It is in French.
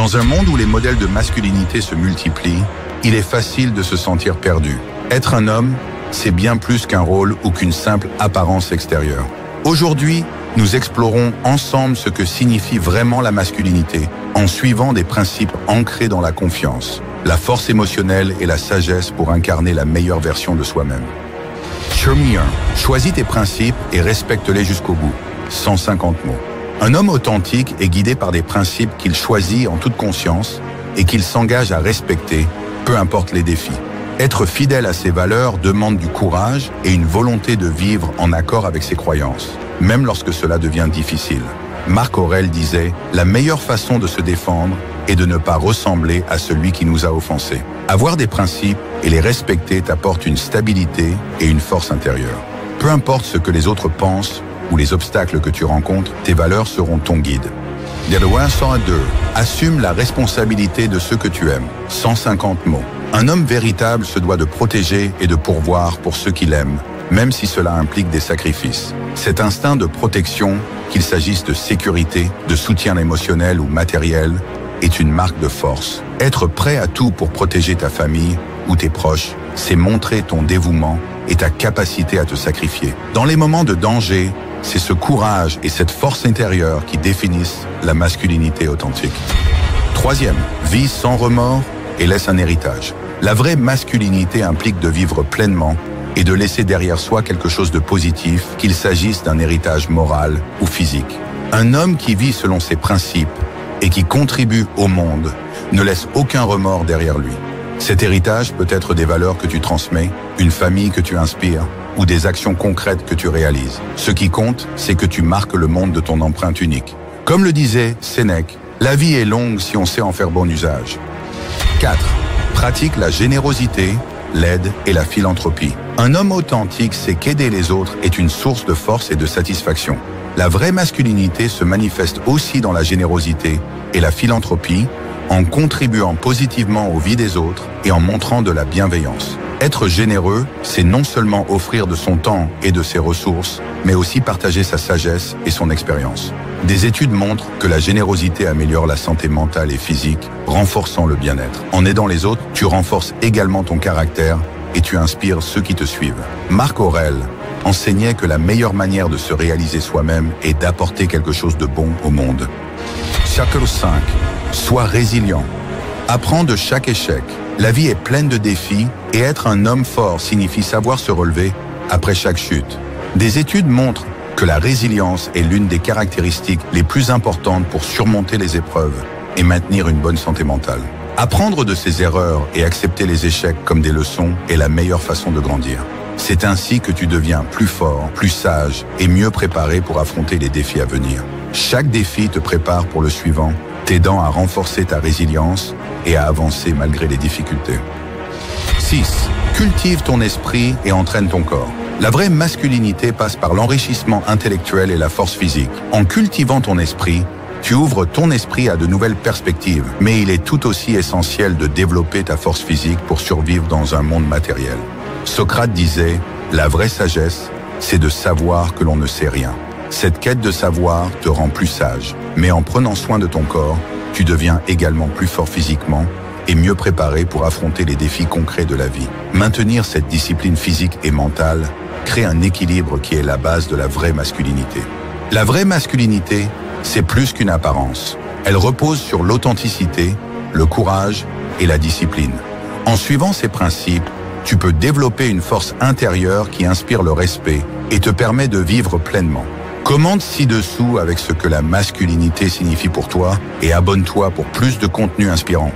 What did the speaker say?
Dans un monde où les modèles de masculinité se multiplient, il est facile de se sentir perdu. Être un homme, c'est bien plus qu'un rôle ou qu'une simple apparence extérieure. Aujourd'hui, nous explorons ensemble ce que signifie vraiment la masculinité en suivant des principes ancrés dans la confiance, la force émotionnelle et la sagesse pour incarner la meilleure version de soi-même. Cherie 1. Choisis tes principes et respecte-les jusqu'au bout. 150 mots. Un homme authentique est guidé par des principes qu'il choisit en toute conscience et qu'il s'engage à respecter, peu importe les défis. Être fidèle à ses valeurs demande du courage et une volonté de vivre en accord avec ses croyances, même lorsque cela devient difficile. Marc Aurèle disait « La meilleure façon de se défendre est de ne pas ressembler à celui qui nous a offensés ». Avoir des principes et les respecter t'apporte une stabilité et une force intérieure. Peu importe ce que les autres pensent ou les obstacles que tu rencontres, tes valeurs seront ton guide. Delaware 102. Assume la responsabilité de ce que tu aimes. 150 mots. Un homme véritable se doit de protéger et de pourvoir pour ceux qu'il aime, même si cela implique des sacrifices. Cet instinct de protection, qu'il s'agisse de sécurité, de soutien émotionnel ou matériel, est une marque de force. Être prêt à tout pour protéger ta famille ou tes proches, c'est montrer ton dévouement et ta capacité à te sacrifier. Dans les moments de danger, c'est ce courage et cette force intérieure qui définissent la masculinité authentique. Troisième, vis sans remords et laisse un héritage. La vraie masculinité implique de vivre pleinement et de laisser derrière soi quelque chose de positif, qu'il s'agisse d'un héritage moral ou physique. Un homme qui vit selon ses principes et qui contribue au monde ne laisse aucun remords derrière lui. Cet héritage peut être des valeurs que tu transmets, une famille que tu inspires ou des actions concrètes que tu réalises. Ce qui compte, c'est que tu marques le monde de ton empreinte unique. Comme le disait Sénèque, la vie est longue si on sait en faire bon usage. 4. Pratique la générosité, l'aide et la philanthropie. Un homme authentique sait qu'aider les autres est une source de force et de satisfaction. La vraie masculinité se manifeste aussi dans la générosité et la philanthropie, en contribuant positivement aux vies des autres et en montrant de la bienveillance. Être généreux, c'est non seulement offrir de son temps et de ses ressources, mais aussi partager sa sagesse et son expérience. Des études montrent que la générosité améliore la santé mentale et physique, renforçant le bien-être. En aidant les autres, tu renforces également ton caractère et tu inspires ceux qui te suivent. Marc Aurèle enseignait que la meilleure manière de se réaliser soi-même est d'apporter quelque chose de bon au monde. Chapitre 5. Sois résilient. Apprends de chaque échec. La vie est pleine de défis et être un homme fort signifie savoir se relever après chaque chute. Des études montrent que la résilience est l'une des caractéristiques les plus importantes pour surmonter les épreuves et maintenir une bonne santé mentale. Apprendre de ses erreurs et accepter les échecs comme des leçons est la meilleure façon de grandir. C'est ainsi que tu deviens plus fort, plus sage et mieux préparé pour affronter les défis à venir. Chaque défi te prépare pour le suivant, t'aidant à renforcer ta résilience et à avancer malgré les difficultés. 6. Cultive ton esprit et entraîne ton corps. La vraie masculinité passe par l'enrichissement intellectuel et la force physique. En cultivant ton esprit, tu ouvres ton esprit à de nouvelles perspectives, mais il est tout aussi essentiel de développer ta force physique pour survivre dans un monde matériel. Socrate disait « La vraie sagesse, c'est de savoir que l'on ne sait rien ». Cette quête de savoir te rend plus sage, mais en prenant soin de ton corps, tu deviens également plus fort physiquement et mieux préparé pour affronter les défis concrets de la vie. Maintenir cette discipline physique et mentale crée un équilibre qui est la base de la vraie masculinité. La vraie masculinité, c'est plus qu'une apparence. Elle repose sur l'authenticité, le courage et la discipline. En suivant ces principes, tu peux développer une force intérieure qui inspire le respect et te permet de vivre pleinement. Commente ci-dessous avec ce que la masculinité signifie pour toi et abonne-toi pour plus de contenu inspirant.